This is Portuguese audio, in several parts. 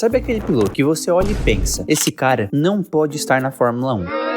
Sabe aquele piloto que você olha e pensa, esse cara não pode estar na Fórmula 1?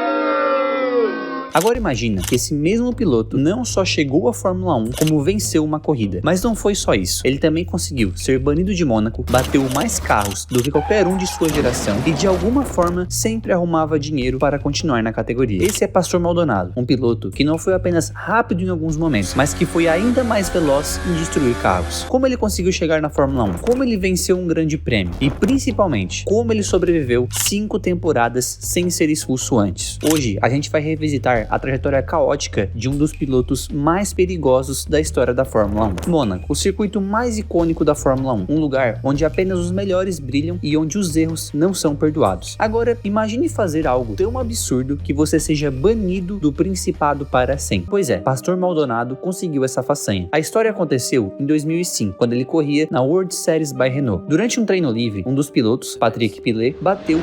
Agora imagina que esse mesmo piloto não só chegou à Fórmula 1, como venceu uma corrida. Mas não foi só isso. Ele também conseguiu ser banido de Mônaco, bateu mais carros do que qualquer um de sua geração e de alguma forma sempre arrumava dinheiro para continuar na categoria. Esse é Pastor Maldonado, um piloto que não foi apenas rápido em alguns momentos, mas que foi ainda mais veloz em destruir carros. Como ele conseguiu chegar na Fórmula 1? Como ele venceu um grande prêmio? E principalmente, como ele sobreviveu 5 temporadas sem ser expulso antes? Hoje, a gente vai revisitar a trajetória caótica de um dos pilotos mais perigosos da história da Fórmula 1. Mônaco, o circuito mais icônico da Fórmula 1, um lugar onde apenas os melhores brilham e onde os erros não são perdoados. Agora, imagine fazer algo tão absurdo que você seja banido do Principado para sempre. Pois é, Pastor Maldonado conseguiu essa façanha. A história aconteceu em 2005, quando ele corria na World Series by Renault. Durante um treino livre, um dos pilotos, Patrick Pilet, bateu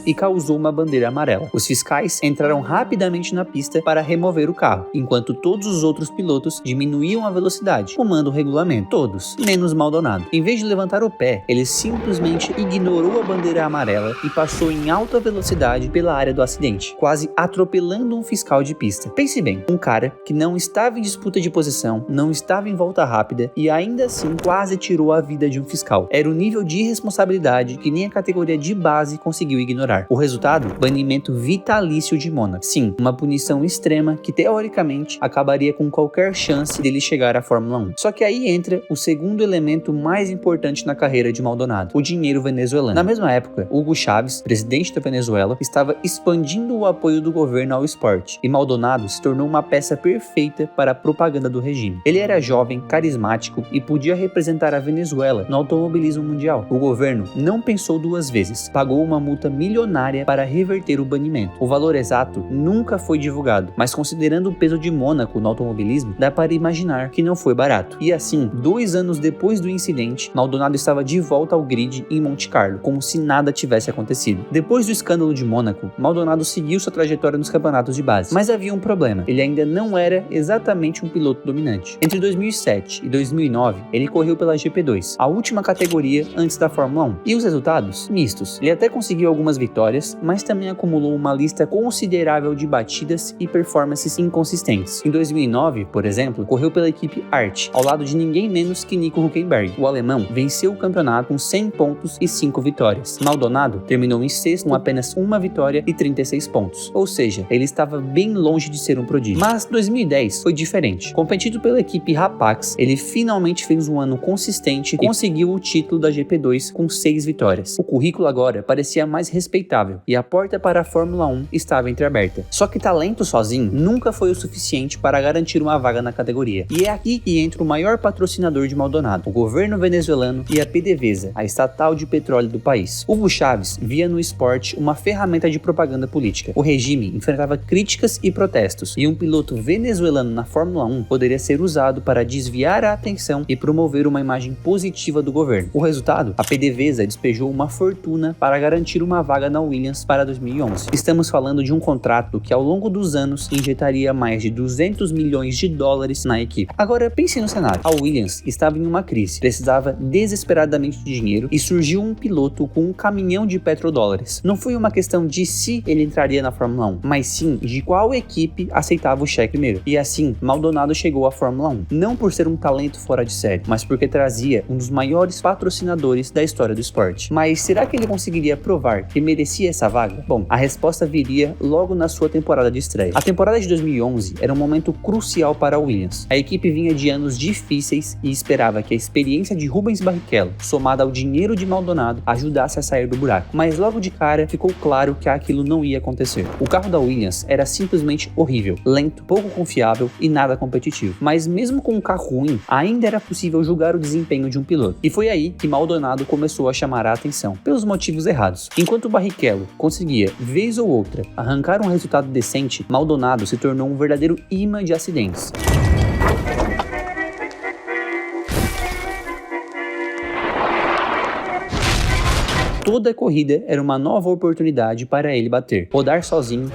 e causou uma bandeira amarela. Os fiscais entraram rapidamente na pista para remover o carro, enquanto todos os outros pilotos diminuíam a velocidade, tomando o regulamento. Todos, menos Maldonado. Em vez de levantar o pé, ele simplesmente ignorou a bandeira amarela e passou em alta velocidade pela área do acidente, quase atropelando um fiscal de pista. Pense bem, um cara que não estava em disputa de posição, não estava em volta rápida e ainda assim quase tirou a vida de um fiscal. Era o nível de irresponsabilidade que nem a categoria de base conseguiu ignorar. O resultado? Banimento vitalício de Mônaco. Sim, uma punição extrema que teoricamente acabaria com qualquer chance dele chegar à Fórmula 1. Só que aí entra o segundo elemento mais importante na carreira de Maldonado, o dinheiro venezuelano. Na mesma época, Hugo Chávez, presidente da Venezuela, estava expandindo o apoio do governo ao esporte, e Maldonado se tornou uma peça perfeita para a propaganda do regime. Ele era jovem, carismático e podia representar a Venezuela no automobilismo mundial. O governo não pensou duas vezes, pagou uma multa milionária para reverter o banimento. O valor exato nunca foi divulgado, mas considerando o peso de Mônaco no automobilismo, dá para imaginar que não foi barato. E assim, 2 anos depois do incidente, Maldonado estava de volta ao grid em Monte Carlo, como se nada tivesse acontecido. Depois do escândalo de Mônaco, Maldonado seguiu sua trajetória nos campeonatos de base, mas havia um problema: ele ainda não era exatamente um piloto dominante. Entre 2007 e 2009, ele correu pela GP2, a última categoria antes da Fórmula 1. E os resultados? Mistos. Ele até conseguiu algumas vitórias, mas também acumulou uma lista considerável de batidas e performances inconsistentes. Em 2009, por exemplo, correu pela equipe Art, ao lado de ninguém menos que Nico Hülkenberg. O alemão venceu o campeonato com 100 pontos e 5 vitórias. Maldonado terminou em sexto com apenas uma vitória e 36 pontos, ou seja, ele estava bem longe de ser um prodígio. Mas 2010 foi diferente. Competido pela equipe Rapax, ele finalmente fez um ano consistente e conseguiu o título da GP2 com 6 vitórias. O currículo agora parecia mais respeitável e a porta para a Fórmula 1 estava entreaberta. Só que talento sozinho nunca foi o suficiente para garantir uma vaga na categoria. E é aqui que entra o maior patrocinador de Maldonado, o governo venezuelano e a PDVSA, a estatal de petróleo do país. Hugo Chávez via no esporte uma ferramenta de propaganda política. O regime enfrentava críticas e protestos, e um piloto venezuelano na Fórmula 1 poderia ser usado para desviar a atenção e promover uma imagem positiva do governo. O resultado? A PDVSA despejou uma fortuna para garantir uma vaga na Williams para 2011. Estamos falando de um contrato que ao longo dos anos injetaria mais de 200 milhões de dólares na equipe. Agora pense no cenário. A Williams estava em uma crise, precisava desesperadamente de dinheiro e surgiu um piloto com um caminhão de petrodólares. Não foi uma questão de se ele entraria na Fórmula 1, mas sim de qual equipe aceitava o cheque primeiro. E assim, Maldonado chegou à Fórmula 1, não por ser um talento fora de série, mas porque trazia um dos maiores patrocinadores da história do esporte. Mas será que ele conseguiria provar que merecia essa vaga? Bom, a resposta viria logo na sua temporada de estreia. A temporada de 2011 era um momento crucial para a Williams. A equipe vinha de anos difíceis e esperava que a experiência de Rubens Barrichello, somada ao dinheiro de Maldonado, ajudasse a sair do buraco. Mas logo de cara ficou claro que aquilo não ia acontecer. O carro da Williams era simplesmente horrível, lento, pouco confiável e nada competitivo. Mas mesmo com um carro ruim, ainda era possível julgar o desempenho de um piloto. E foi aí que Maldonado começou a chamar a atenção, pelos motivos errados. Enquanto Barrichello conseguia, vez ou outra, arrancar um resultado decente, Maldonado se tornou um verdadeiro imã de acidentes. Toda corrida era uma nova oportunidade para ele bater. Rodar sozinho,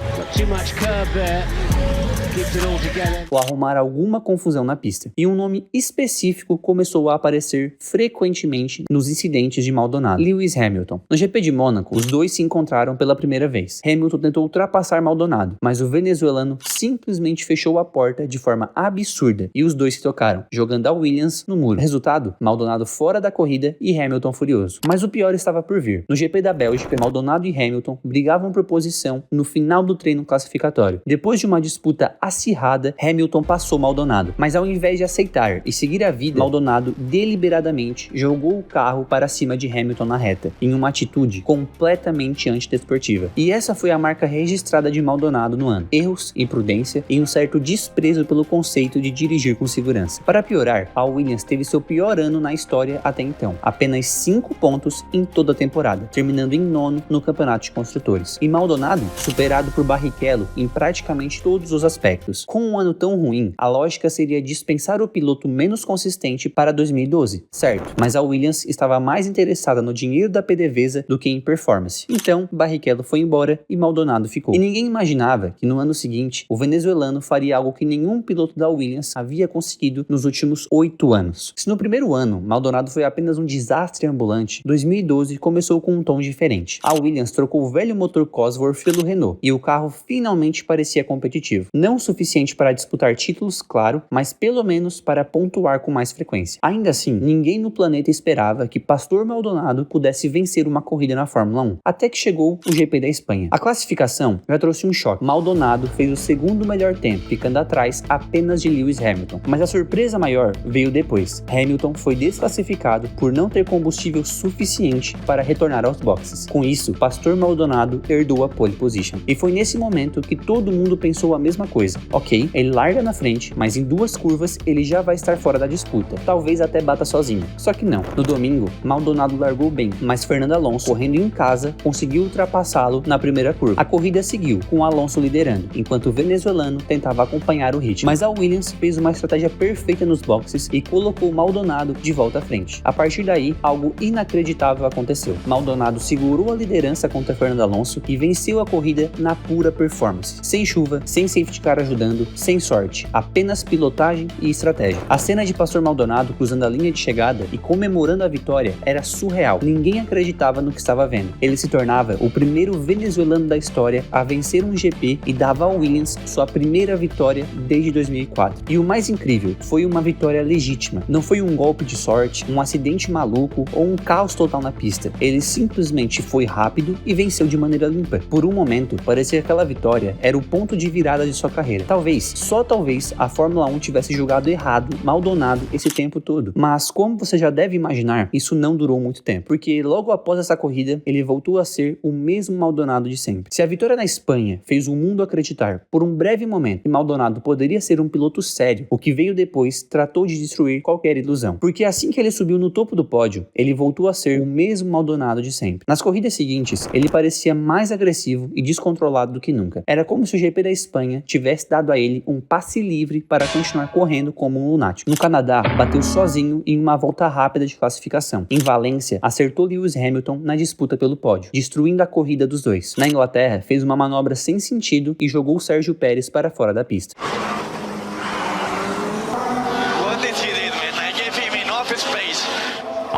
ou arrumar alguma confusão na pista. E um nome específico começou a aparecer frequentemente nos incidentes de Maldonado: Lewis Hamilton. No GP de Mônaco, os dois se encontraram pela primeira vez. Hamilton tentou ultrapassar Maldonado, mas o venezuelano simplesmente fechou a porta de forma absurda e os dois se tocaram, jogando a Williams no muro. Resultado: Maldonado fora da corrida e Hamilton furioso. Mas o pior estava por vir. No GP da Bélgica, Maldonado e Hamilton brigavam por posição no final do treino classificatório. Depois de uma disputa acirrada, Hamilton passou Maldonado, mas ao invés de aceitar e seguir a vida, Maldonado deliberadamente jogou o carro para cima de Hamilton na reta, em uma atitude completamente antidesportiva. E essa foi a marca registrada de Maldonado no ano: erros, imprudência e um certo desprezo pelo conceito de dirigir com segurança. Para piorar, a Williams teve seu pior ano na história até então, apenas 5 pontos em toda a temporada, terminando em 9º no campeonato de construtores. E Maldonado, superado por Barrichello em praticamente todos os aspectos. Com um ano tão ruim, a lógica seria dispensar o piloto menos consistente para 2012, certo? Mas a Williams estava mais interessada no dinheiro da PDVSA do que em performance. Então, Barrichello foi embora e Maldonado ficou. E ninguém imaginava que no ano seguinte, o venezuelano faria algo que nenhum piloto da Williams havia conseguido nos últimos 8 anos. Se no primeiro ano, Maldonado foi apenas um desastre ambulante, 2012 começou com um tom diferente. A Williams trocou o velho motor Cosworth pelo Renault e o carro finalmente parecia competitivo. Não o suficiente para disputar títulos, claro, mas pelo menos para pontuar com mais frequência. Ainda assim, ninguém no planeta esperava que Pastor Maldonado pudesse vencer uma corrida na Fórmula 1, até que chegou o GP da Espanha. A classificação já trouxe um choque. Maldonado fez o segundo melhor tempo, ficando atrás apenas de Lewis Hamilton. Mas a surpresa maior veio depois. Hamilton foi desclassificado por não ter combustível suficiente para retornar aos boxes. Com isso, Pastor Maldonado herdou a pole position. E foi nesse momento que todo mundo pensou a mesma coisa. Ok, ele larga na frente, mas em 2 curvas ele já vai estar fora da disputa. Talvez até bata sozinho. Só que não. No domingo, Maldonado largou bem, mas Fernando Alonso, correndo em casa, conseguiu ultrapassá-lo na primeira curva. A corrida seguiu, com Alonso liderando, enquanto o venezuelano tentava acompanhar o ritmo. Mas a Williams fez uma estratégia perfeita nos boxes e colocou Maldonado de volta à frente. A partir daí, algo inacreditável aconteceu. Maldonado segurou a liderança contra Fernando Alonso e venceu a corrida na pura performance. Sem chuva, sem safety car ajudando, sem sorte, apenas pilotagem e estratégia. A cena de Pastor Maldonado cruzando a linha de chegada e comemorando a vitória era surreal. Ninguém acreditava no que estava vendo. Ele se tornava o primeiro venezuelano da história a vencer um GP e dava ao Williams sua primeira vitória desde 2004. E o mais incrível, foi uma vitória legítima. Não foi um golpe de sorte, um acidente maluco ou um caos total na pista. Ele simplesmente foi rápido e venceu de maneira limpa. Por um momento, parecia que aquela vitória era o ponto de virada de sua carreira. Talvez, só talvez, a Fórmula 1 tivesse julgado errado Maldonado esse tempo todo. Mas, como você já deve imaginar, isso não durou muito tempo, porque logo após essa corrida, ele voltou a ser o mesmo Maldonado de sempre. Se a vitória na Espanha fez o mundo acreditar por um breve momento que Maldonado poderia ser um piloto sério, o que veio depois tratou de destruir qualquer ilusão. Porque assim que ele subiu no topo do pódio, ele voltou a ser o mesmo Maldonado de sempre. Nas corridas seguintes, ele parecia mais agressivo e descontrolado do que nunca. Era como se o GP da Espanha tivesse dado a ele um passe livre para continuar correndo como um lunático. No Canadá, bateu sozinho em uma volta rápida de classificação. Em Valência, acertou Lewis Hamilton na disputa pelo pódio, destruindo a corrida dos dois. Na Inglaterra, fez uma manobra sem sentido e jogou Sérgio Pérez para fora da pista.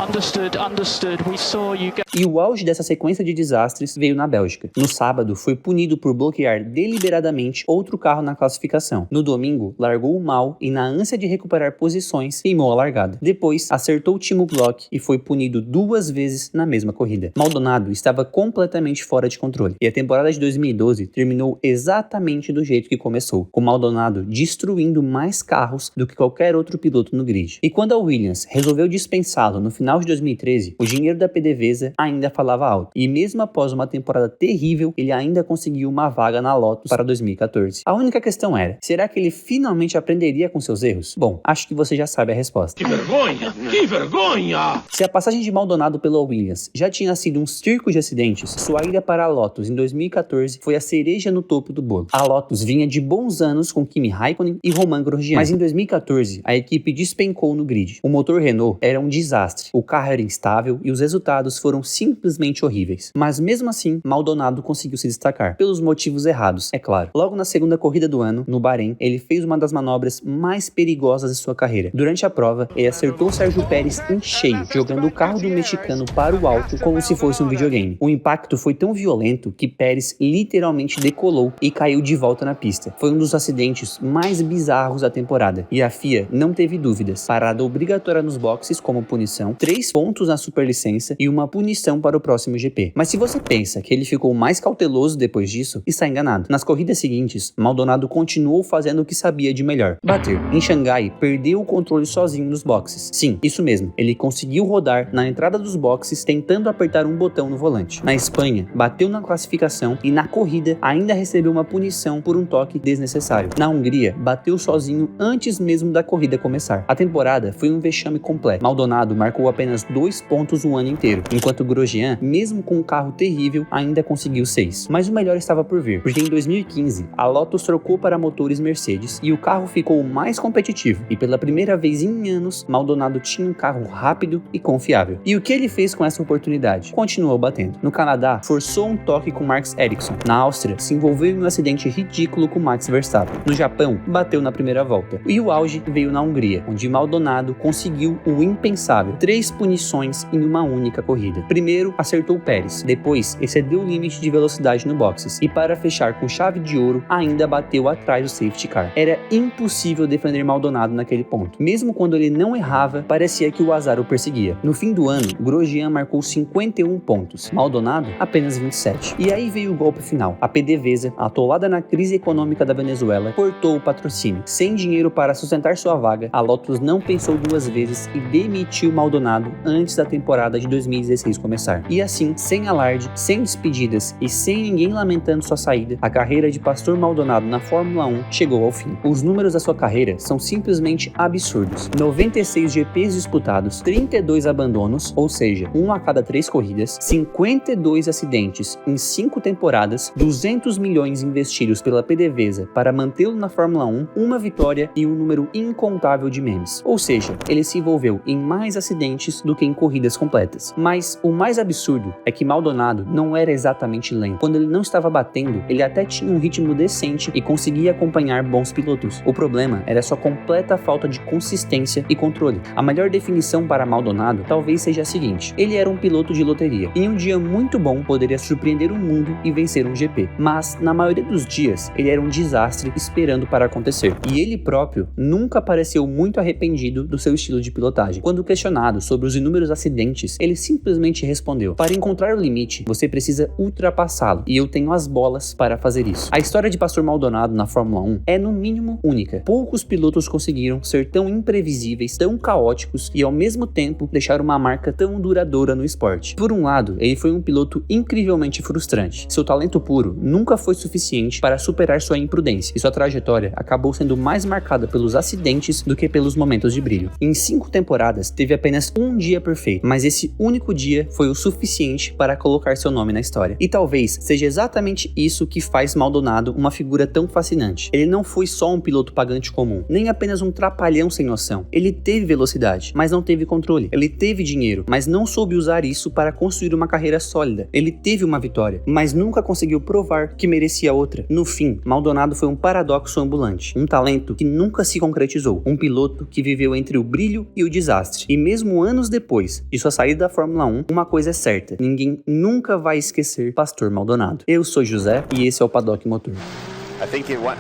Understood. We saw you go. E o auge dessa sequência de desastres veio na Bélgica. No sábado, foi punido por bloquear deliberadamente outro carro na classificação. No domingo, largou mal e, na ânsia de recuperar posições, queimou a largada. Depois, acertou o Timo Glock e foi punido 2 vezes na mesma corrida. Maldonado estava completamente fora de controle. E a temporada de 2012 terminou exatamente do jeito que começou, com Maldonado destruindo mais carros do que qualquer outro piloto no grid. E quando a Williams resolveu dispensá-lo no final de 2013, o dinheiro da PDVSA ainda falava alto. E mesmo após uma temporada terrível, ele ainda conseguiu uma vaga na Lotus para 2014. A única questão era, será que ele finalmente aprenderia com seus erros? Bom, acho que você já sabe a resposta. Que vergonha! Que vergonha! Se a passagem de Maldonado pela Williams já tinha sido um circo de acidentes, sua ida para a Lotus em 2014 foi a cereja no topo do bolo. A Lotus vinha de bons anos com Kimi Raikkonen e Romain Grosjean, mas em 2014 a equipe despencou no grid. O motor Renault era um desastre boxe. O carro era instável e os resultados foram simplesmente horríveis. Mas mesmo assim, Maldonado conseguiu se destacar, pelos motivos errados, é claro. Logo na segunda corrida do ano, no Bahrein, ele fez uma das manobras mais perigosas de sua carreira. Durante a prova, ele acertou Sérgio Pérez em cheio, jogando o carro do mexicano para o alto como se fosse um videogame. O impacto foi tão violento que Pérez literalmente decolou e caiu de volta na pista. Foi um dos acidentes mais bizarros da temporada, e a FIA não teve dúvidas. Parada obrigatória nos boxes como punição, 3 pontos na superlicença e uma punição para o próximo GP. Mas se você pensa que ele ficou mais cauteloso depois disso, está enganado. Nas corridas seguintes, Maldonado continuou fazendo o que sabia de melhor: bater. Em Xangai, perdeu o controle sozinho nos boxes. Sim, isso mesmo, ele conseguiu rodar na entrada dos boxes tentando apertar um botão no volante. Na Espanha, bateu na classificação e na corrida ainda recebeu uma punição por um toque desnecessário. Na Hungria, bateu sozinho antes mesmo da corrida começar. A temporada foi um vexame completo. Maldonado marcou apenas 2 pontos o ano inteiro, enquanto Grosjean, mesmo com um carro terrível, ainda conseguiu 6. Mas o melhor estava por vir, porque em 2015, a Lotus trocou para motores Mercedes e o carro ficou mais competitivo, e pela primeira vez em anos, Maldonado tinha um carro rápido e confiável. E o que ele fez com essa oportunidade? Continuou batendo. No Canadá, forçou um toque com Marcus Ericsson. Na Áustria, se envolveu em um acidente ridículo com Max Verstappen. No Japão, bateu na primeira volta. E o auge veio na Hungria, onde Maldonado conseguiu o impensável: 3 punições em uma única corrida. Primeiro, acertou Pérez. Depois, excedeu o limite de velocidade no boxes. E para fechar com chave de ouro, ainda bateu atrás do safety car. Era impossível defender Maldonado naquele ponto. Mesmo quando ele não errava, parecia que o azar o perseguia. No fim do ano, Grosjean marcou 51 pontos. Maldonado, apenas 27. E aí veio o golpe final. A PDVSA, atolada na crise econômica da Venezuela, cortou o patrocínio. Sem dinheiro para sustentar sua vaga, a Lotus não pensou 2 vezes e demitiu Maldonado antes da temporada de 2016 começar. E assim, sem alarde, sem despedidas e sem ninguém lamentando sua saída, a carreira de Pastor Maldonado na Fórmula 1 chegou ao fim. Os números da sua carreira são simplesmente absurdos: 96 GPs disputados, 32 abandonos, ou seja, 1 a cada 3 corridas, 52 acidentes em 5 temporadas, 200 milhões investidos pela PDVSA para mantê-lo na Fórmula 1, 1 vitória e um número incontável de memes. Ou seja, ele se envolveu em mais acidentes do que em corridas completas. Mas o mais absurdo é que Maldonado não era exatamente lento. Quando ele não estava batendo, ele até tinha um ritmo decente e conseguia acompanhar bons pilotos. O problema era sua completa falta de consistência e controle. A melhor definição para Maldonado talvez seja a seguinte: ele era um piloto de loteria. Em um dia muito bom, poderia surpreender o mundo e vencer um GP. Mas, na maioria dos dias, ele era um desastre esperando para acontecer. E ele próprio nunca pareceu muito arrependido do seu estilo de pilotagem. Quando questionado sobre os inúmeros acidentes, ele simplesmente respondeu: para encontrar o limite, você precisa ultrapassá-lo, e eu tenho as bolas para fazer isso. A história de Pastor Maldonado na Fórmula 1 é, no mínimo, única. Poucos pilotos conseguiram ser tão imprevisíveis, tão caóticos e, ao mesmo tempo, deixar uma marca tão duradoura no esporte. Por um lado, ele foi um piloto incrivelmente frustrante. Seu talento puro nunca foi suficiente para superar sua imprudência, e sua trajetória acabou sendo mais marcada pelos acidentes do que pelos momentos de brilho. Em 5 temporadas, teve apenas um dia perfeito, mas esse único dia foi o suficiente para colocar seu nome na história. E talvez seja exatamente isso que faz Maldonado uma figura tão fascinante. Ele não foi só um piloto pagante comum, nem apenas um trapalhão sem noção. Ele teve velocidade, mas não teve controle. Ele teve dinheiro, mas não soube usar isso para construir uma carreira sólida. Ele teve uma vitória, mas nunca conseguiu provar que merecia outra. No fim, Maldonado foi um paradoxo ambulante, um talento que nunca se concretizou, um piloto que viveu entre o brilho e o desastre. E mesmo anos depois de sua saída da Fórmula 1, uma coisa é certa: ninguém nunca vai esquecer Pastor Maldonado. Eu sou José e esse é o Paddock Motor. I think it went.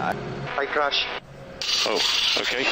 I crashed. Oh, okay.